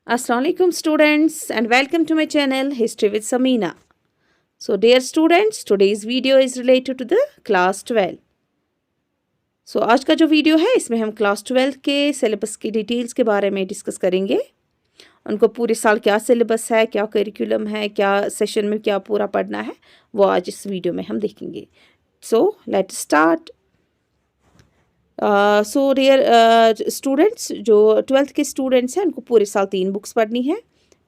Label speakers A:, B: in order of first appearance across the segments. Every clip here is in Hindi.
A: Assalamualaikum students and welcome to my channel History with Samina. So dear students, today's video is related to the class 12. So आज का जो वीडियो है इसमें हम क्लास 12 के सिलेबस की डिटेल्स के बारे में डिस्कस करेंगे। उनको पूरे साल क्या सिलेबस है, क्या करिकुलम है, क्या सेशन में क्या पूरा पढ़ना है, वो आज इस वीडियो में हम देखेंगे। So let's start. So dear students, जो 12th के स्टूडेंट्स हैं उनको पूरे साल 3 बुक्स पढ़नी है।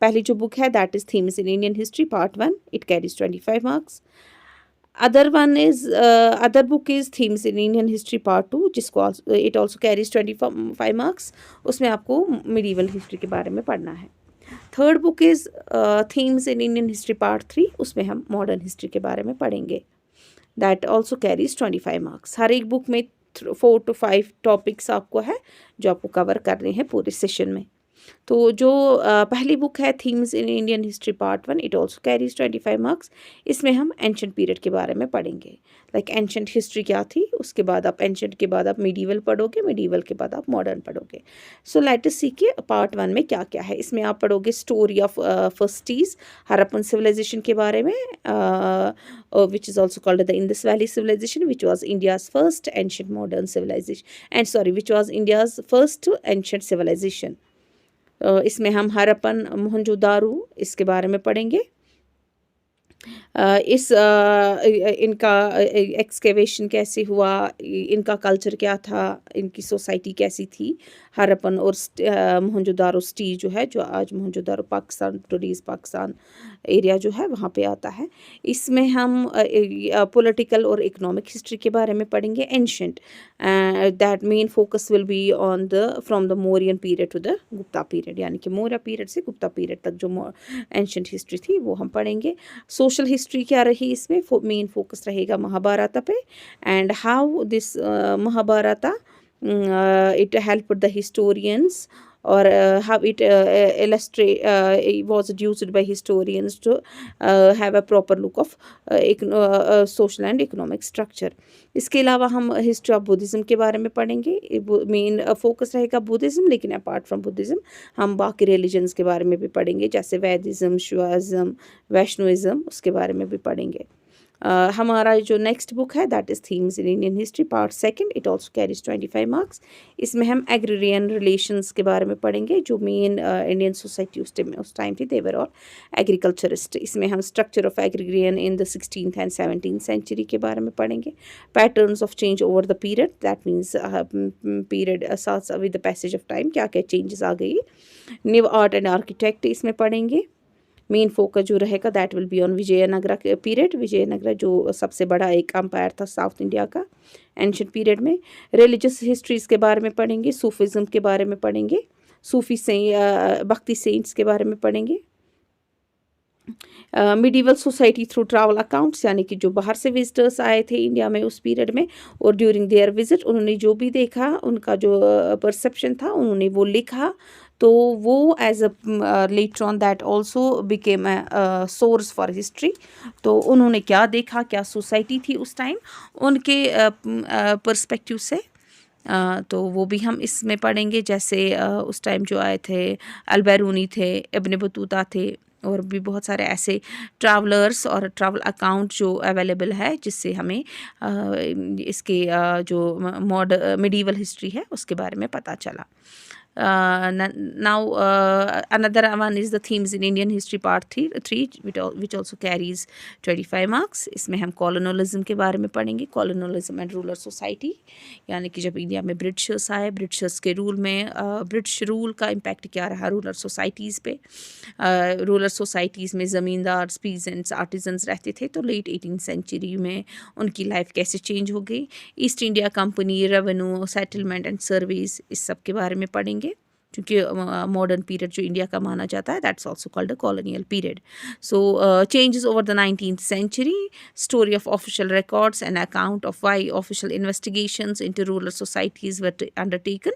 A: पहली जो बुक है that is themes in Indian history part 1, it carries 25 marks. Other book is themes in Indian history part 2, जिसको इट ऑल्सो कैरीज 25 मार्क्स। उसमें आपको मिडीवल हिस्ट्री के बारे में पढ़ना है। Third book is themes in Indian history part 3, उसमें हम मॉडर्न हिस्ट्री के बारे में पढ़ेंगे। That also carries 25 marks. हर एक बुक में 4 to 5 टॉपिक्स आपको है जो आपको कवर करने हैं पूरे सेशन में। तो जो पहली बुक है themes in Indian history part 1, it also carries 25 marks. इसमें हम एंशंट पीरियड के बारे में पढ़ेंगे, लाइक एंशंट हिस्ट्री क्या थी, उसके बाद आप एंशंट के बाद आप मिडीवल पढ़ोगे, मिडीवल के बाद आप मॉडर्न पढ़ोगे। सो लेट अस सी कि पार्ट 1 में क्या क्या है। इसमें आप पढ़ोगे स्टोरी ऑफ फर्स्टीज, हरप्पन सिविलाइजेशन के बारे में, which is also called the Indus Valley civilization, which was India's first ancient modern civilization, and sorry, which was India's first ancient civilization. इसमें हम हरप्पन, मोहनजोदारो इसके बारे में पढ़ेंगे। इनका एक्सकेवेशन कैसे हुआ, इनका कल्चर क्या था, इनकी सोसाइटी कैसी थी। हरप्पन और मोहनजोदारो सिटी जो है, जो आज मोहनजोदारो पाकिस्तान, टुडीज़ पाकिस्तान एरिया जो है वहाँ पे आता है। इसमें हम पॉलिटिकल और इकोनॉमिक हिस्ट्री के बारे में पढ़ेंगे। Ancient, that main focus will be on the from the Mauryan period to the Gupta period, यानी कि मौर्य पीरियड से गुप्ता पीरियड तक जो एंशंट हिस्ट्री थी वो हम पढ़ेंगे। सोशल हिस्ट्री क्या रही, इसमें मेन फोकस रहेगा महाभारत पे, and how this Mahabharata it helped the historians, or how it was used by historians to have a proper look of social and economic structure. इसके अलावा हम हिस्ट्री ऑफ बुद्धिज़्म के बारे में पढ़ेंगे। मेन फोकस रहेगा बुद्धिज़्म, लेकिन अपार्ट फ्रॉम बुद्धिज़्म हम बाकी रिलीजन्स के बारे में भी पढ़ेंगे, जैसे वैदिज़्म, शिवाइज़्म, वैष्णोइज़्म, उसके बारे में भी पढ़ेंगे। हमारा जो नेक्स्ट बुक है that is themes in Indian history part 2, it also carries 25 marks. इसमें हम एग्रीरियन रिलेशंस के बारे में पढ़ेंगे। जो मेन इंडियन सोसाइटी उस टाइम थी, दे वर ऑल एग्रीकल्चरिस्ट। इसमें हम structure of agrarian in the 16th and 17th century के बारे में पढ़ेंगे। Patterns of change over the period, that means period साथ with the passage of time क्या क्या चेंजेस आ गई। न्यू आर्ट एंड आर्किटेक्ट इसमें पढ़ेंगे। मेन फोकस जो रहेगा that will be on Vijayanagara period. Vijayanagara जो सबसे बड़ा एक अम्पायर था साउथ इंडिया का एंशियंट पीरियड में। रिलीजियस हिस्ट्रीज़ के बारे में पढ़ेंगे, सूफिज़म के बारे में पढ़ेंगे, सूफी से भक्ति सेंट्स के बारे में पढ़ेंगे। Medieval society through travel accounts, यानी कि जो बाहर से विजिटर्स आए थे इंडिया में उस पीरियड में, और ड्यूरिंग देयर विजिट उन्होंने जो भी देखा, उनका जो परसेप्शन था उन्होंने वो लिखा। तो वो as a letter on that also became a source for history. तो उन्होंने क्या देखा, क्या सोसाइटी थी उस टाइम उनके पर्सपेक्टिव से, तो वो भी हम इसमें पढ़ेंगे। जैसे उस टाइम जो आए थे अल-बैरूनी थे, इब्न बतूता थे, और भी बहुत सारे ऐसे ट्रैवलर्स और ट्रैवल अकाउंट जो अवेलेबल है, जिससे हमें इसके जो मिडीवल हिस्ट्री है उसके बारे में पता चला। Now another one is the themes in Indian history part 3, which also carries 25 marks. इसमें हम कॉलोनलिज्म के बारे में पढ़ेंगे। कॉलोनलिज्म एंड रूलर सोसाइटी, यानी कि जब इंडिया में ब्रिटिशर्स आए, ब्रिटिशर्स के रूल में ब्रिटिश रूल का इम्पैक्ट क्या रहा रूलर सोसाइटीज़ पे। रूलर सोसाइटीज़ में ज़मींदार, पीजेंट्स, आर्टिजन्स रहते थे, तो लेट 18th सेंचुरी में उनकी लाइफ कैसे चेंज हो गई। East India company, revenue, settlement and service, इस सब के बारे में पढ़ेंगे, क्योंकि मॉडर्न पीरियड जो इंडिया का माना जाता है that's also called a colonial period. So changes over the 19th century, story of official records and account of why official investigations into rural societies were undertaken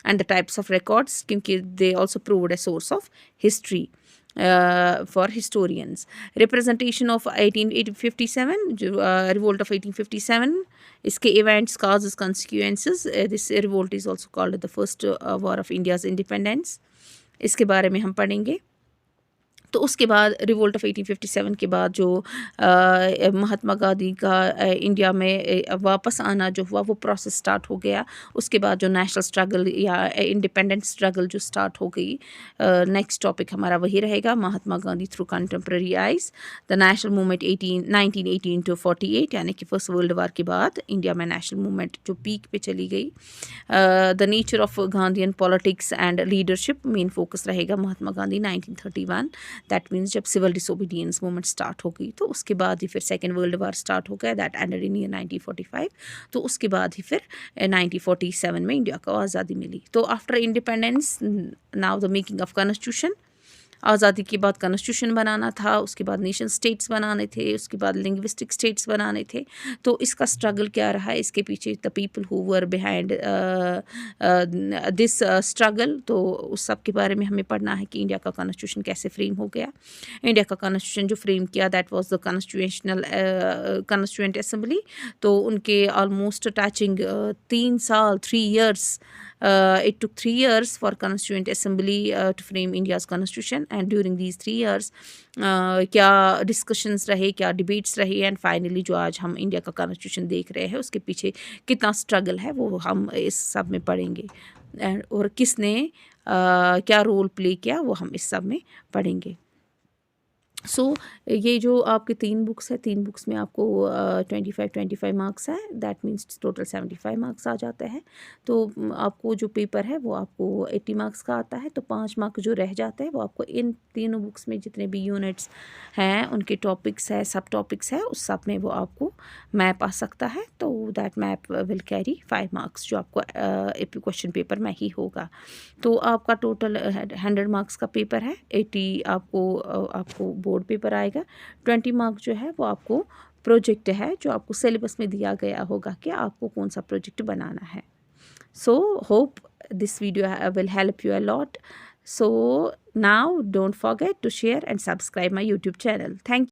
A: and the types of records, क्योंकि they also proved a source of history for historians. Representation of 1857, revolt of 1857, इसके events, causes, consequences. This revolt is also called the first war of India's independence. इसके बारे में हम पढ़ेंगे। तो उसके बाद रिवोल्ट ऑफ 1857 के बाद जो महात्मा गांधी का इंडिया में वापस आना जो हुआ वो प्रोसेस स्टार्ट हो गया। उसके बाद जो नेशनल स्ट्रगल या इंडिपेंडेंस स्ट्रगल जो स्टार्ट हो गई, नेक्स्ट टॉपिक हमारा वही रहेगा, Mahatma Gandhi through contemporary eyes, the national movement 1918 to 48, यानी कि फर्स्ट वर्ल्ड वार के बाद इंडिया में नेशनल मूवमेंट जो पीक पे चली गई। The nature of Gandhian politics and leadership, main focus रहेगा महात्मा गांधी 1931, दैट मीन्स जब सिविल डिसोबीडियंस मूवमेंट स्टार्ट हो गई। तो उसके बाद ही फिर सेकेंड वर्ल्ड वार स्टार्ट हो गया, दैट एंडेड इन ईयर 1945। तो उसके बाद ही फिर 1947 में इंडिया को आज़ादी मिली। तो after independence now the making of constitution, आज़ादी के बाद कॉन्स्टिट्यूशन बनाना था, उसके बाद नेशन स्टेट्स बनाने थे, उसके बाद लिंग्विस्टिक स्टेट्स बनाने थे। तो इसका स्ट्रगल क्या रहा है, इसके पीछे the people who were behind this struggle, तो उस सब के बारे में हमें पढ़ना है कि इंडिया का कॉन्स्टिट्यूशन कैसे फ्रेम हो गया। इंडिया का कॉन्स्टिट्यूशन जो फ्रेम किया that was the constituent assembly. तो उनके ऑलमोस्ट टचिंग 3 साल 3 years, it took 3 years for Constituent Assembly to frame India's constitution, and during these 3 years क्या डिस्कशंस रहे, क्या डिबेट्स रहे, एंड फाइनली जो आज हम इंडिया का कॉन्स्टिट्यूशन देख रहे हैं उसके पीछे कितना स्ट्रगल है वो हम इस सब में पढ़ेंगे, और किसने क्या रोल प्ले किया वो हम इस सब में पढ़ेंगे। सो ये जो आपके 3 बुक्स है, 3 बुक्स में आपको 25 मार्क्स है, दैट मीन्स टोटल 75 मार्क्स आ जाते हैं। तो आपको जो पेपर है वो आपको 80 मार्क्स का आता है। तो 5 मार्क्स जो रह जाते हैं वो आपको इन तीनों बुक्स में जितने भी यूनिट्स हैं उनके टॉपिक्स है, सब टॉपिक्स है, उस सब में वो आपको मैप आ सकता है। तो that map will carry 5 marks जो आपको क्वेश्चन पेपर में ही होगा। तो आपका टोटल 100 मार्क्स का पेपर है, 80 आपको बोर्ड पेपर आएगा, 20 मार्क्स जो है वो आपको प्रोजेक्ट है जो आपको सिलेबस में दिया गया होगा कि आपको कौन सा प्रोजेक्ट बनाना है। So hope this video will help you a lot. So now don't forget to share and subscribe my YouTube channel. Thank